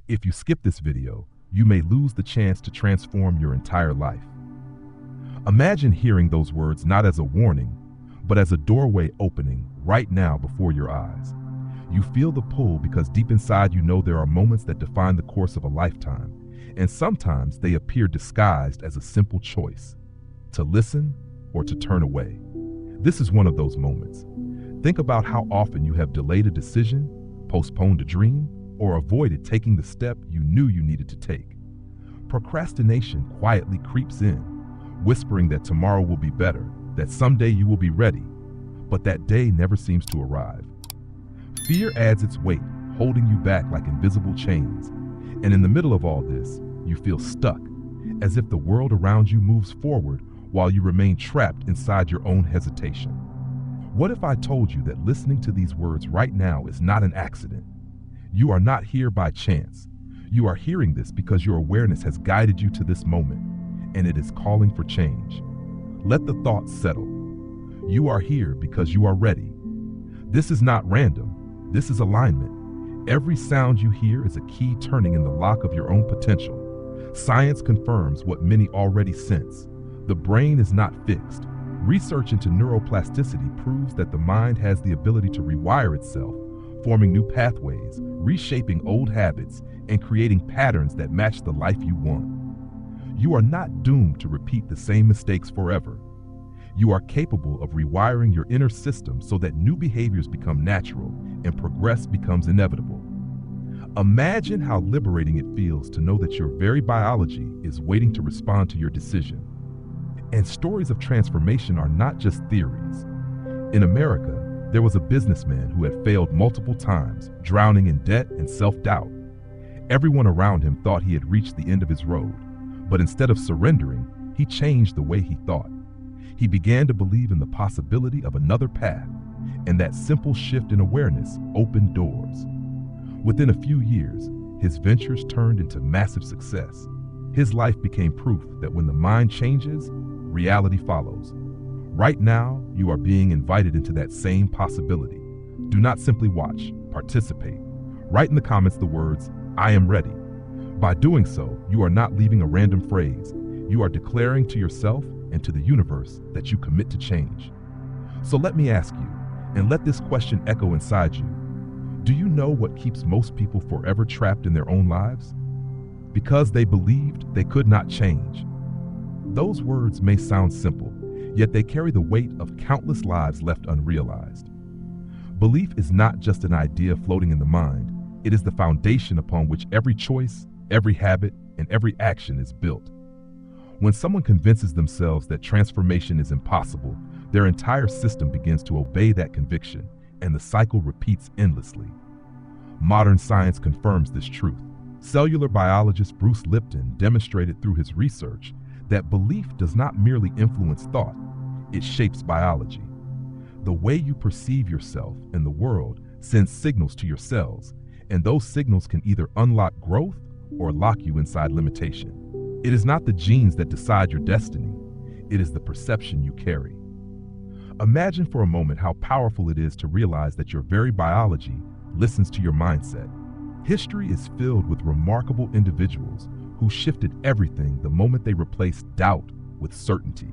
If you skip this video, you may lose the chance to transform your entire life. Imagine hearing those words not as a warning, but as a doorway opening right now before your eyes. You feel the pull because deep inside you know there are moments that define the course of a lifetime, and sometimes they appear disguised as a simple choice: to listen or to turn away. This is one of those moments. Think about how often you have delayed a decision, postponed a dream, or avoided taking the step you knew you needed to take. Procrastination quietly creeps in, whispering that tomorrow will be better, that someday you will be ready, but that day never seems to arrive. Fear adds its weight, holding you back like invisible chains. And in the middle of all this, you feel stuck, as if the world around you moves forward while you remain trapped inside your own hesitation. What if I told you that listening to these words right now is not an accident? You are not here by chance. You are hearing this because your awareness has guided you to this moment, and it is calling for change. Let the thoughts settle. You are here because you are ready. This is not random. This is alignment. Every sound you hear is a key turning in the lock of your own potential. Science confirms what many already sense. The brain is not fixed. Research into neuroplasticity proves that the mind has the ability to rewire itself, forming new pathways, reshaping old habits, and creating patterns that match the life you want. You are not doomed to repeat the same mistakes forever. You are capable of rewiring your inner system so that new behaviors become natural and progress becomes inevitable. Imagine how liberating it feels to know that your very biology is waiting to respond to your decision. And stories of transformation are not just theories. In America, there was a businessman who had failed multiple times, drowning in debt and self-doubt. Everyone around him thought he had reached the end of his road, but instead of surrendering, he changed the way he thought. He began to believe in the possibility of another path, and that simple shift in awareness opened doors. Within a few years, his ventures turned into massive success. His life became proof that when the mind changes, reality follows. Right now, you are being invited into that same possibility. Do not simply watch, participate. Write in the comments the words, "I am ready." By doing so, you are not leaving a random phrase. You are declaring to yourself and to the universe that you commit to change. So let me ask you, and let this question echo inside you. Do you know what keeps most people forever trapped in their own lives? Because they believed they could not change. Those words may sound simple, yet they carry the weight of countless lives left unrealized. Belief is not just an idea floating in the mind. It is the foundation upon which every choice, every habit, and every action is built. When someone convinces themselves that transformation is impossible, their entire system begins to obey that conviction, and the cycle repeats endlessly. Modern science confirms this truth. Cellular biologist Bruce Lipton demonstrated through his research that belief does not merely influence thought, it shapes biology. The way you perceive yourself and the world sends signals to your cells, and those signals can either unlock growth or lock you inside limitation. It is not the genes that decide your destiny, it is the perception you carry. Imagine for a moment how powerful it is to realize that your very biology listens to your mindset. History is filled with remarkable individuals who shifted everything the moment they replaced doubt with certainty.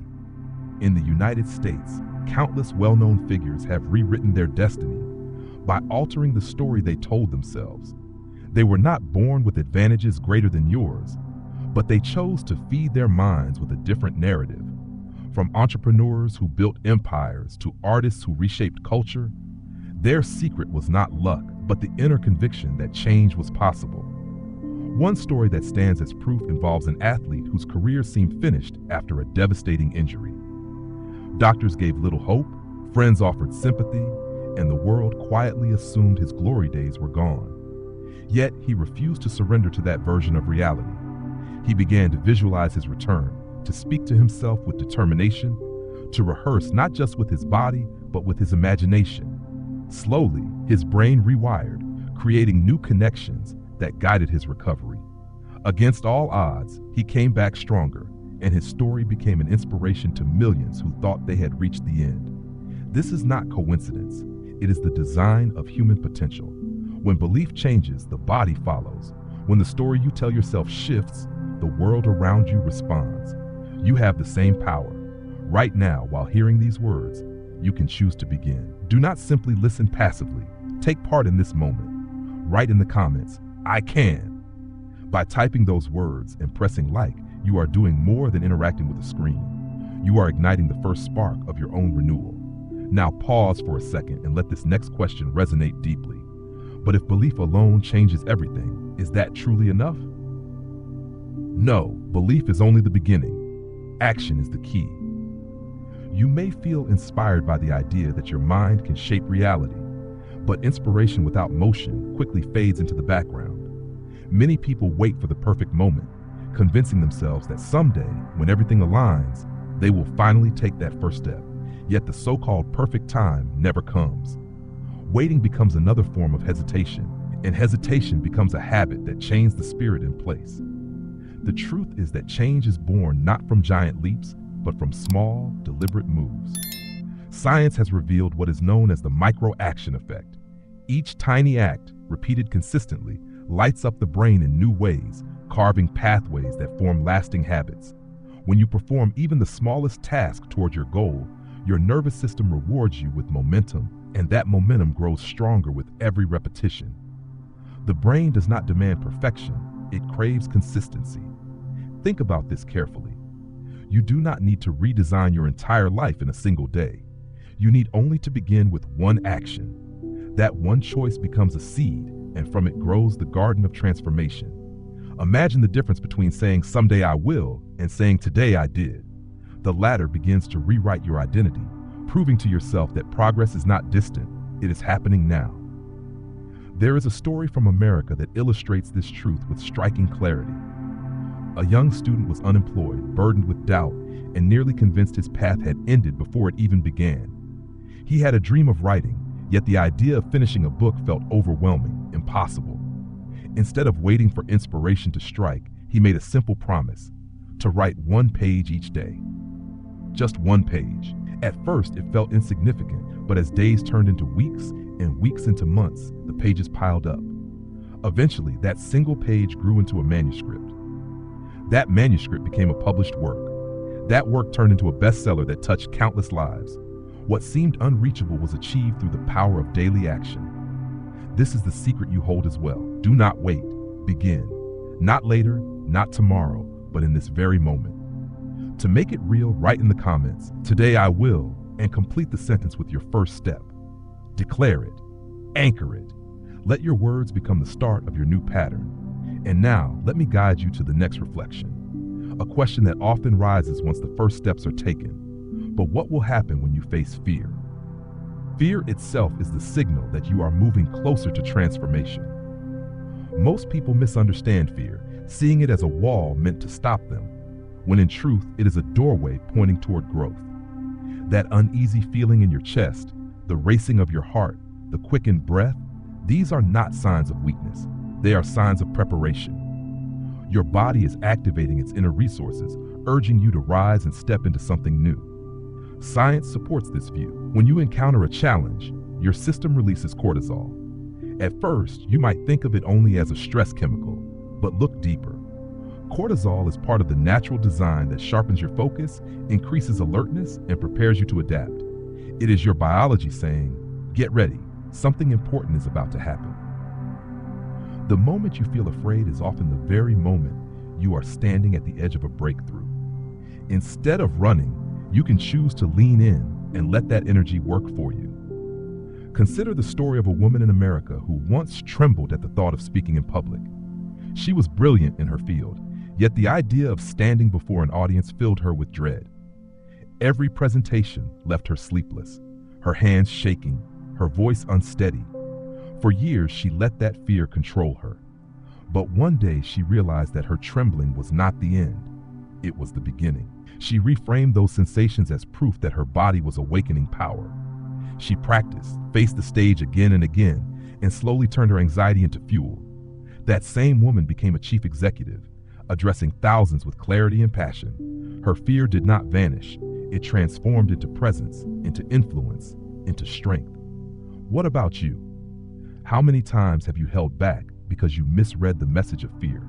In the United States, countless well-known figures have rewritten their destiny by altering the story they told themselves. They were not born with advantages greater than yours, but they chose to feed their minds with a different narrative. From entrepreneurs who built empires to artists who reshaped culture, their secret was not luck, but the inner conviction that change was possible. One story that stands as proof involves an athlete whose career seemed finished after a devastating injury. Doctors gave little hope, friends offered sympathy, and the world quietly assumed his glory days were gone. Yet he refused to surrender to that version of reality. He began to visualize his return, to speak to himself with determination, to rehearse not just with his body, but with his imagination. Slowly, his brain rewired, creating new connections that guided his recovery. Against all odds, he came back stronger, and his story became an inspiration to millions who thought they had reached the end. This is not coincidence. It is the design of human potential. When belief changes, the body follows. When the story you tell yourself shifts, the world around you responds. You have the same power. Right now, while hearing these words, you can choose to begin. Do not simply listen passively. Take part in this moment. Write in the comments, "I can." By typing those words and pressing like, you are doing more than interacting with a screen. You are igniting the first spark of your own renewal. Now pause for a second and let this next question resonate deeply. But if belief alone changes everything, is that truly enough? No, belief is only the beginning. Action is the key. You may feel inspired by the idea that your mind can shape reality, but inspiration without motion quickly fades into the background. Many people wait for the perfect moment, convincing themselves that someday, when everything aligns, they will finally take that first step. Yet the so-called perfect time never comes. Waiting becomes another form of hesitation, and hesitation becomes a habit that chains the spirit in place. The truth is that change is born not from giant leaps, but from small, deliberate moves. Science has revealed what is known as the micro-action effect. Each tiny act, repeated consistently, lights up the brain in new ways, carving pathways that form lasting habits. When you perform even the smallest task toward your goal, your nervous system rewards you with momentum, and that momentum grows stronger with every repetition. The brain does not demand perfection, it craves consistency. Think about this carefully. You do not need to redesign your entire life in a single day. You need only to begin with one action. That one choice becomes a seed, and from it grows the garden of transformation. Imagine the difference between saying "someday I will" and saying "today I did." The latter begins to rewrite your identity, proving to yourself that progress is not distant, it is happening now. There is a story from America that illustrates this truth with striking clarity. A young student was unemployed, burdened with doubt, and nearly convinced his path had ended before it even began. He had a dream of writing, yet the idea of finishing a book felt overwhelming, impossible. Instead of waiting for inspiration to strike, he made a simple promise: to write one page each day. Just one page. At first, it felt insignificant, but as days turned into weeks and weeks into months, the pages piled up. Eventually, that single page grew into a manuscript. That manuscript became a published work. That work turned into a bestseller that touched countless lives. What seemed unreachable was achieved through the power of daily action. This is the secret you hold as well. Do not wait. Begin. Not later, not tomorrow, but in this very moment. To make it real, write in the comments, "Today I will," and complete the sentence with your first step. Declare it. Anchor it. Let your words become the start of your new pattern. And now, let me guide you to the next reflection. A question that often rises once the first steps are taken. But what will happen when you face fear? Fear itself is the signal that you are moving closer to transformation. Most people misunderstand fear, seeing it as a wall meant to stop them, when in truth, it is a doorway pointing toward growth. That uneasy feeling in your chest, the racing of your heart, the quickened breath, these are not signs of weakness. They are signs of preparation. Your body is activating its inner resources, urging you to rise and step into something new. Science supports this view. When you encounter a challenge, your system releases cortisol. At first, you might think of it only as a stress chemical, but look deeper. Cortisol is part of the natural design that sharpens your focus, increases alertness, and prepares you to adapt. It is your biology saying, "Get ready, something important is about to happen." The moment you feel afraid is often the very moment you are standing at the edge of a breakthrough. Instead of running, you can choose to lean in and let that energy work for you. Consider the story of a woman in America who once trembled at the thought of speaking in public. She was brilliant in her field, yet the idea of standing before an audience filled her with dread. Every presentation left her sleepless, her hands shaking, her voice unsteady. For years, she let that fear control her. But one day, she realized that her trembling was not the end. It was the beginning. She reframed those sensations as proof that her body was awakening power. She practiced, faced the stage again and again, and slowly turned her anxiety into fuel. That same woman became a chief executive, addressing thousands with clarity and passion. Her fear did not vanish. It transformed into presence, into influence, into strength. What about you? How many times have you held back because you misread the message of fear.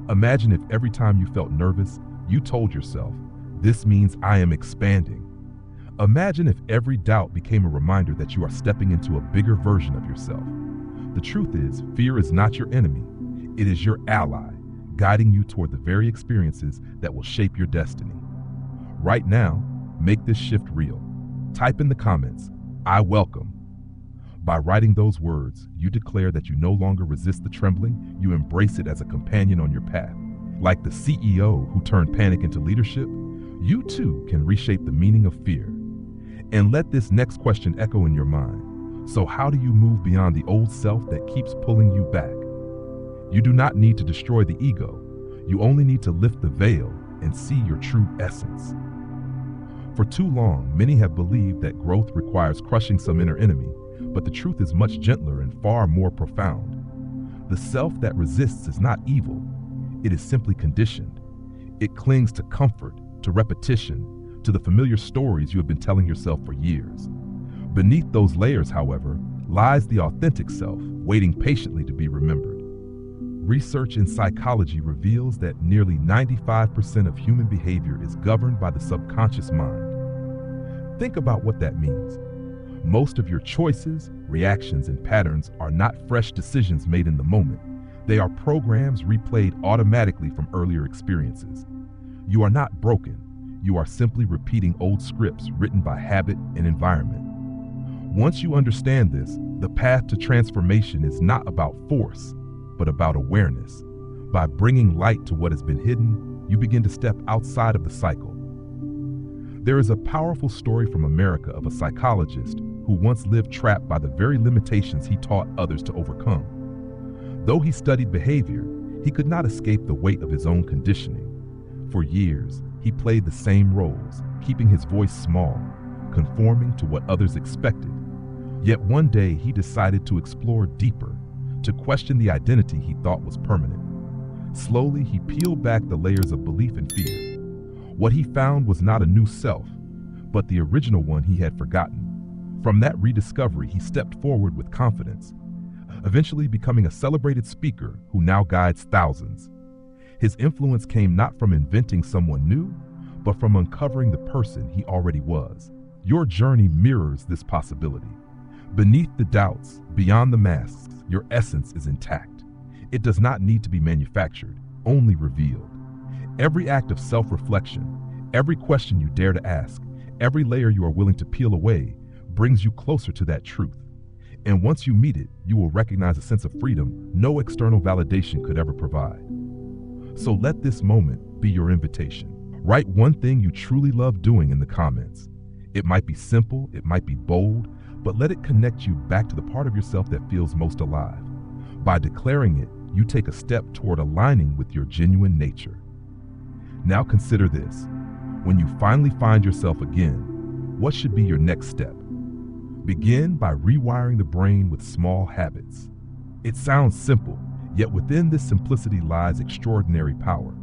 Imagine if every time you felt nervous, you told yourself, "This means I am expanding." Imagine if every doubt became a reminder that you are stepping into a bigger version of yourself. The truth is, fear is not your enemy. It is your ally, guiding you toward the very experiences that will shape your destiny. Right now, make this shift real. Type in the comments, "I welcome." By writing those words, you declare that you no longer resist the trembling, you embrace it as a companion on your path. Like the CEO who turned panic into leadership, you too can reshape the meaning of fear. And let this next question echo in your mind. So how do you move beyond the old self that keeps pulling you back? You do not need to destroy the ego. You only need to lift the veil and see your true essence. For too long, many have believed that growth requires crushing some inner enemy, but the truth is much gentler and far more profound. The self that resists is not evil. It is simply conditioned. It clings to comfort, to repetition, to the familiar stories you have been telling yourself for years. Beneath those layers, however, lies the authentic self, waiting patiently to be remembered. Research in psychology reveals that nearly 95% of human behavior is governed by the subconscious mind. Think about what that means. Most of your choices, reactions, and patterns are not fresh decisions made in the moment. They are programs replayed automatically from earlier experiences. You are not broken. You are simply repeating old scripts written by habit and environment. Once you understand this, the path to transformation is not about force, but about awareness. By bringing light to what has been hidden, you begin to step outside of the cycle. There is a powerful story from America of a psychologist who once lived trapped by the very limitations he taught others to overcome. Though he studied behavior, he could not escape the weight of his own conditioning. For years, he played the same roles, keeping his voice small, conforming to what others expected. Yet one day he decided to explore deeper, to question the identity he thought was permanent. Slowly, he peeled back the layers of belief and fear. What he found was not a new self, but the original one he had forgotten. From that rediscovery, he stepped forward with confidence, eventually becoming a celebrated speaker who now guides thousands. His influence came not from inventing someone new, but from uncovering the person he already was. Your journey mirrors this possibility. Beneath the doubts, beyond the masks, your essence is intact. It does not need to be manufactured, only revealed. Every act of self-reflection, every question you dare to ask, every layer you are willing to peel away, brings you closer to that truth. And once you meet it, you will recognize a sense of freedom no external validation could ever provide. So let this moment be your invitation. Write one thing you truly love doing in the comments. It might be simple, it might be bold, but let it connect you back to the part of yourself that feels most alive. By declaring it, you take a step toward aligning with your genuine nature. Now consider this. When you finally find yourself again, what should be your next step? Begin by rewiring the brain with small habits. It sounds simple, yet within this simplicity lies extraordinary power.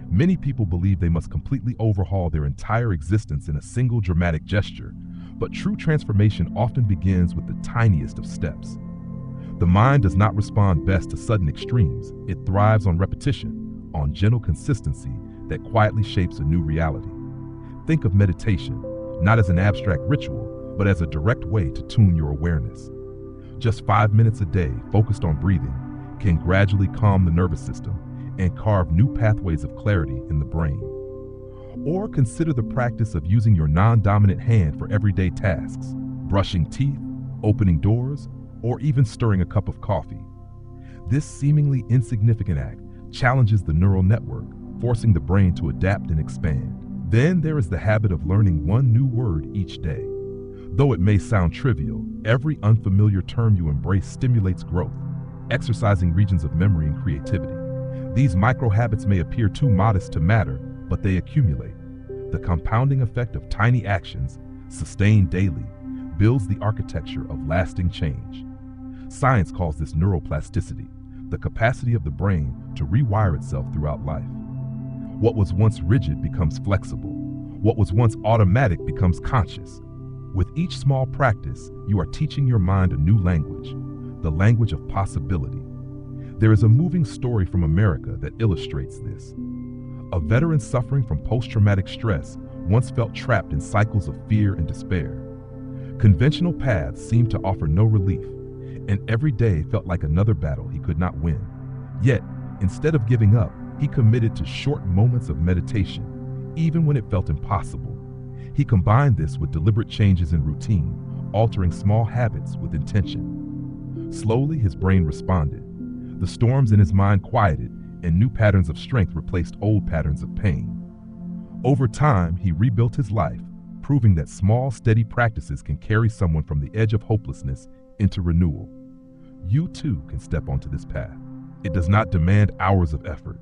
Many people believe they must completely overhaul their entire existence in a single dramatic gesture, but true transformation often begins with the tiniest of steps. The mind does not respond best to sudden extremes. It thrives on repetition, on gentle consistency that quietly shapes a new reality. Think of meditation, not as an abstract ritual, but as a direct way to tune your awareness. Just 5 minutes a day focused on breathing can gradually calm the nervous system and carve new pathways of clarity in the brain. Or consider the practice of using your non-dominant hand for everyday tasks, brushing teeth, opening doors, or even stirring a cup of coffee. This seemingly insignificant act challenges the neural network, forcing the brain to adapt and expand. Then there is the habit of learning one new word each day. Though it may sound trivial, every unfamiliar term you embrace stimulates growth, exercising regions of memory and creativity. These micro habits may appear too modest to matter, but they accumulate. The compounding effect of tiny actions, sustained daily, builds the architecture of lasting change. Science calls this neuroplasticity, the capacity of the brain to rewire itself throughout life. What was once rigid becomes flexible. What was once automatic becomes conscious. With each small practice, you are teaching your mind a new language, the language of possibility. There is a moving story from America that illustrates this. A veteran suffering from post-traumatic stress once felt trapped in cycles of fear and despair. Conventional paths seemed to offer no relief, and every day felt like another battle he could not win. Yet, instead of giving up, he committed to short moments of meditation, even when it felt impossible. He combined this with deliberate changes in routine, altering small habits with intention. Slowly, his brain responded. The storms in his mind quieted, and new patterns of strength replaced old patterns of pain. Over time, he rebuilt his life, proving that small, steady practices can carry someone from the edge of hopelessness into renewal. You too can step onto this path. It does not demand hours of effort.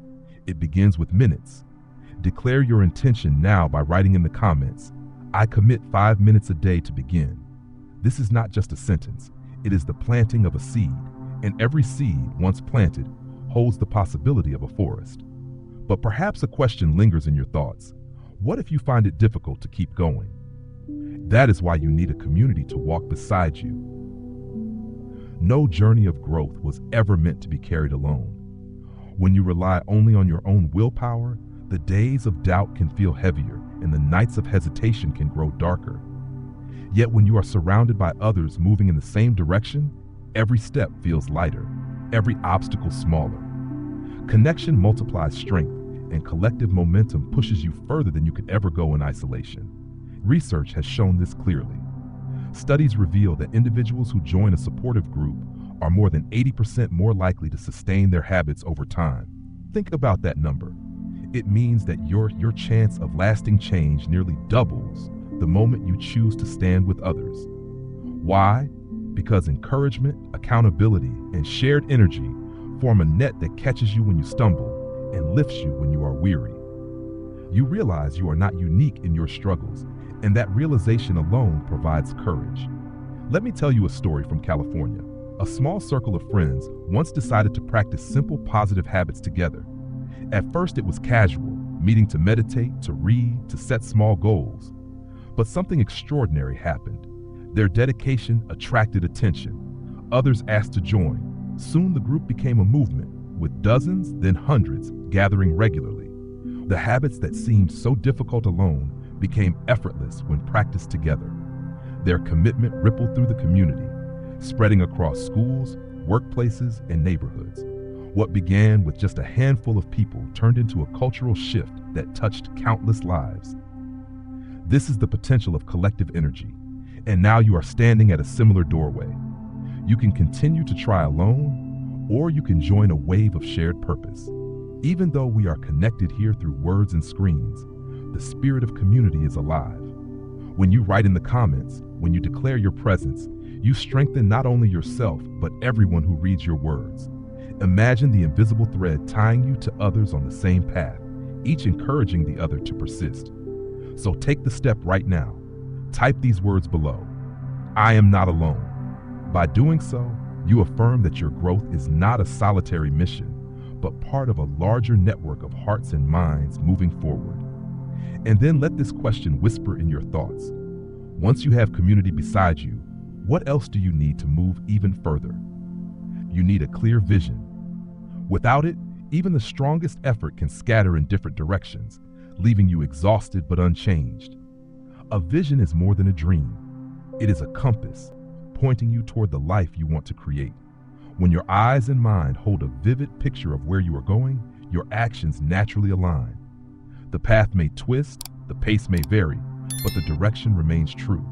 It begins with minutes. Declare your intention now by writing in the comments, "I commit 5 minutes a day to begin." This is not just a sentence. It is the planting of a seed, and every seed, once planted, holds the possibility of a forest. But perhaps a question lingers in your thoughts. What if you find it difficult to keep going? That is why you need a community to walk beside you. No journey of growth was ever meant to be carried alone. When you rely only on your own willpower, the days of doubt can feel heavier and the nights of hesitation can grow darker. Yet when you are surrounded by others moving in the same direction, every step feels lighter, every obstacle smaller. Connection multiplies strength, and collective momentum pushes you further than you could ever go in isolation. Research has shown this clearly. Studies reveal that individuals who join a supportive group are more than 80% more likely to sustain their habits over time. Think about that number. It means that your chance of lasting change nearly doubles the moment you choose to stand with others. Why? Because encouragement, accountability, and shared energy form a net that catches you when you stumble and lifts you when you are weary. You realize you are not unique in your struggles, and that realization alone provides courage. Let me tell you a story from California. A small circle of friends once decided to practice simple positive habits together. At first it was casual, meeting to meditate, to read, to set small goals. But something extraordinary happened. Their dedication attracted attention. Others asked to join. Soon the group became a movement, with dozens, then hundreds, gathering regularly. The habits that seemed so difficult alone became effortless when practiced together. Their commitment rippled through the community, spreading across schools, workplaces, and neighborhoods. What began with just a handful of people turned into a cultural shift that touched countless lives. This is the potential of collective energy, and now you are standing at a similar doorway. You can continue to try alone, or you can join a wave of shared purpose. Even though we are connected here through words and screens, the spirit of community is alive. When you write in the comments, when you declare your presence, you strengthen not only yourself, but everyone who reads your words. Imagine the invisible thread tying you to others on the same path, each encouraging the other to persist. So take the step right now. Type these words below. I am not alone. By doing so, you affirm that your growth is not a solitary mission, but part of a larger network of hearts and minds moving forward. And then let this question whisper in your thoughts. Once you have community beside you, what else do you need to move even further? You need a clear vision. Without it, even the strongest effort can scatter in different directions, leaving you exhausted but unchanged. A vision is more than a dream. It is a compass, pointing you toward the life you want to create. When your eyes and mind hold a vivid picture of where you are going, your actions naturally align. The path may twist, the pace may vary, but the direction remains true.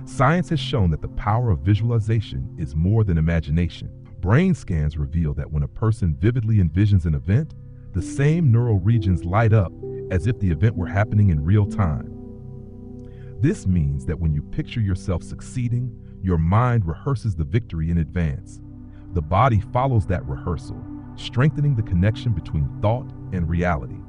Science has shown that the power of visualization is more than imagination. Brain scans reveal that when a person vividly envisions an event, the same neural regions light up as if the event were happening in real time. This means that when you picture yourself succeeding, your mind rehearses the victory in advance. The body follows that rehearsal, strengthening the connection between thought and reality.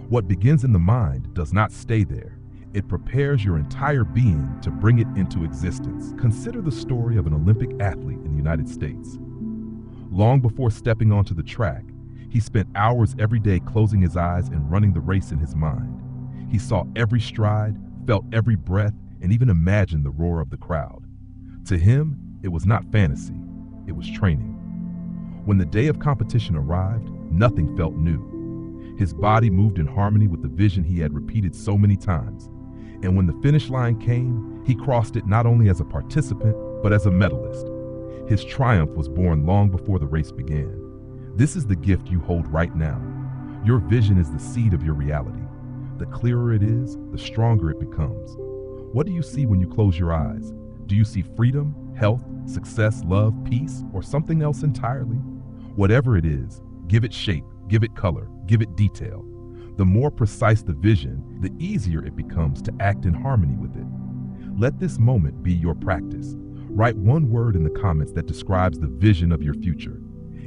What begins in the mind does not stay there. It prepares your entire being to bring it into existence. Consider the story of an Olympic athlete in the United States. Long before stepping onto the track, he spent hours every day closing his eyes and running the race in his mind. He saw every stride, felt every breath, and even imagined the roar of the crowd. To him, it was not fantasy, it was training. When the day of competition arrived, nothing felt new. His body moved in harmony with the vision he had repeated so many times. And when the finish line came, he crossed it not only as a participant, but as a medalist. His triumph was born long before the race began. This is the gift you hold right now. Your vision is the seed of your reality. The clearer it is, the stronger it becomes. What do you see when you close your eyes? Do you see freedom, health, success, love, peace, or something else entirely? Whatever it is, give it shape, give it color, give it detail. The more precise the vision, the easier it becomes to act in harmony with it. Let this moment be your practice. Write one word in the comments that describes the vision of your future.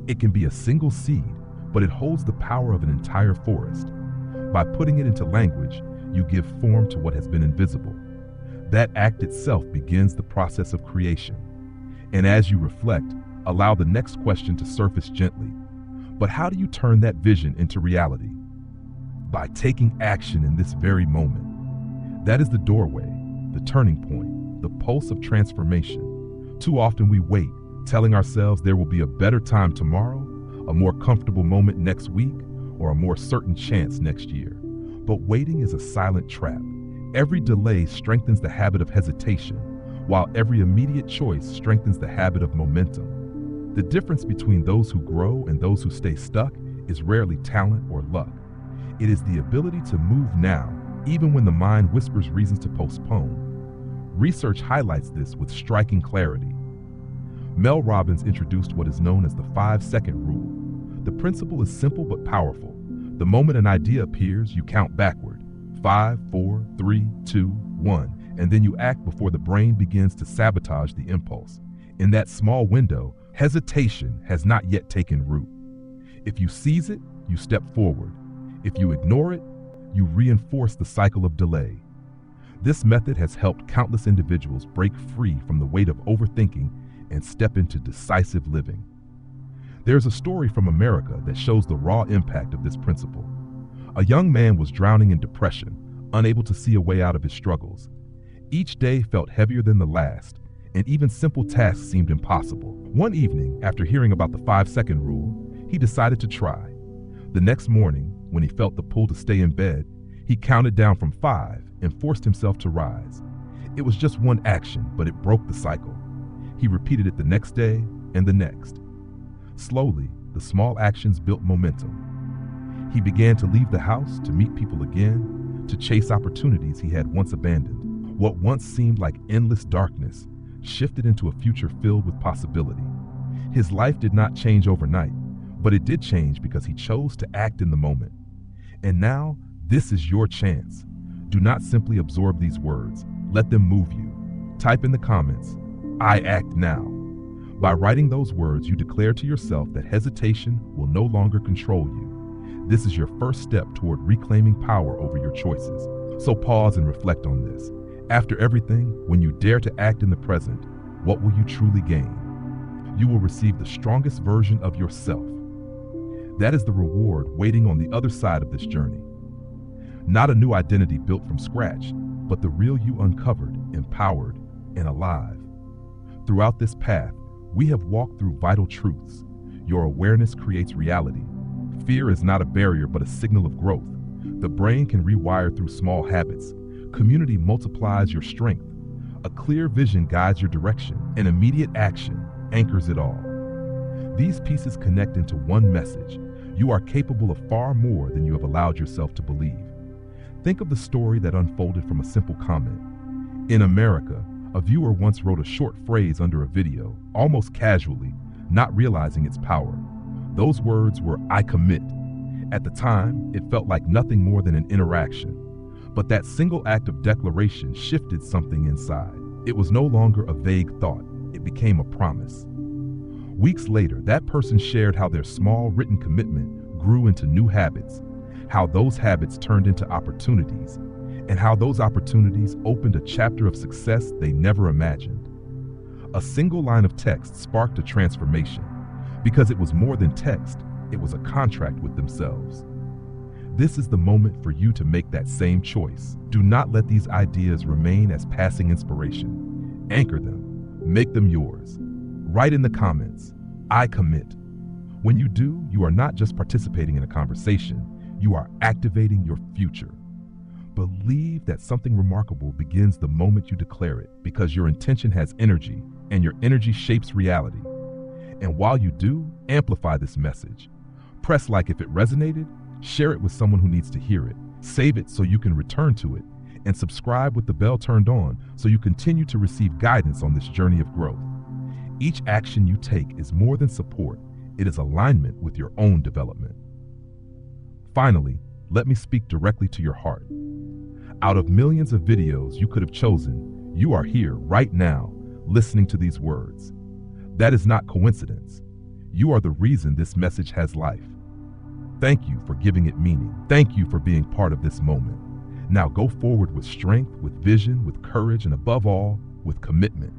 It can be a single seed, but it holds the power of an entire forest. By putting it into language, you give form to what has been invisible. That act itself begins the process of creation. And as you reflect, allow the next question to surface gently. But how do you turn that vision into reality? By taking action in this very moment. That is the doorway, the turning point, the pulse of transformation. Too often we wait, telling ourselves there will be a better time tomorrow, a more comfortable moment next week, or a more certain chance next year. But waiting is a silent trap. Every delay strengthens the habit of hesitation, while every immediate choice strengthens the habit of momentum. The difference between those who grow and those who stay stuck is rarely talent or luck. It is the ability to move now, even when the mind whispers reasons to postpone. Research highlights this with striking clarity. Mel Robbins introduced what is known as the 5-second rule. The principle is simple but powerful. The moment an idea appears, you count backward. 5, 4, 3, 2, 1, and then you act before the brain begins to sabotage the impulse. In that small window, hesitation has not yet taken root. If you seize it, you step forward. If you ignore it, you reinforce the cycle of delay. This method has helped countless individuals break free from the weight of overthinking and step into decisive living. There's a story from America that shows the raw impact of this principle. A young man was drowning in depression, unable to see a way out of his struggles. Each day felt heavier than the last, and even simple tasks seemed impossible. One evening, after hearing about the 5-second rule, he decided to try. The next morning, when he felt the pull to stay in bed, he counted down from 5 and forced himself to rise. It was just one action, but it broke the cycle. He repeated it the next day and the next. Slowly, the small actions built momentum. He began to leave the house, to meet people again, to chase opportunities he had once abandoned. What once seemed like endless darkness shifted into a future filled with possibility. His life did not change overnight, but it did change because he chose to act in the moment. And now, this is your chance. Do not simply absorb these words. Let them move you. Type in the comments, "I act now." By writing those words, you declare to yourself that hesitation will no longer control you. This is your first step toward reclaiming power over your choices. So pause and reflect on this. After everything, when you dare to act in the present, what will you truly gain? You will receive the strongest version of yourself. That is the reward waiting on the other side of this journey. Not a new identity built from scratch, but the real you uncovered, empowered, and alive. Throughout this path, we have walked through vital truths. Your awareness creates reality. Fear is not a barrier, but a signal of growth. The brain can rewire through small habits. Community multiplies your strength. A clear vision guides your direction, and immediate action anchors it all. These pieces connect into one message. You are capable of far more than you have allowed yourself to believe. Think of the story that unfolded from a simple comment. In America, a viewer once wrote a short phrase under a video, almost casually, not realizing its power. Those words were, "I commit." At the time, it felt like nothing more than an interaction. But that single act of declaration shifted something inside. It was no longer a vague thought. It became a promise. Weeks later, that person shared how their small written commitment grew into new habits, how those habits turned into opportunities, and how those opportunities opened a chapter of success they never imagined. A single line of text sparked a transformation. Because it was more than text, it was a contract with themselves. This is the moment for you to make that same choice. Do not let these ideas remain as passing inspiration. Anchor them. Make them yours. Write in the comments, "I commit." When you do, you are not just participating in a conversation, you are activating your future. Believe that something remarkable begins the moment you declare it, because your intention has energy, and your energy shapes reality. And while you do, amplify this message. Press like if it resonated, share it with someone who needs to hear it, save it so you can return to it, and subscribe with the bell turned on so you continue to receive guidance on this journey of growth. Each action you take is more than support, it is alignment with your own development. Finally, let me speak directly to your heart. Out of millions of videos you could have chosen, you are here right now, listening to these words. That is not coincidence. You are the reason this message has life. Thank you for giving it meaning. Thank you for being part of this moment. Now go forward with strength, with vision, with courage, and above all, with commitment.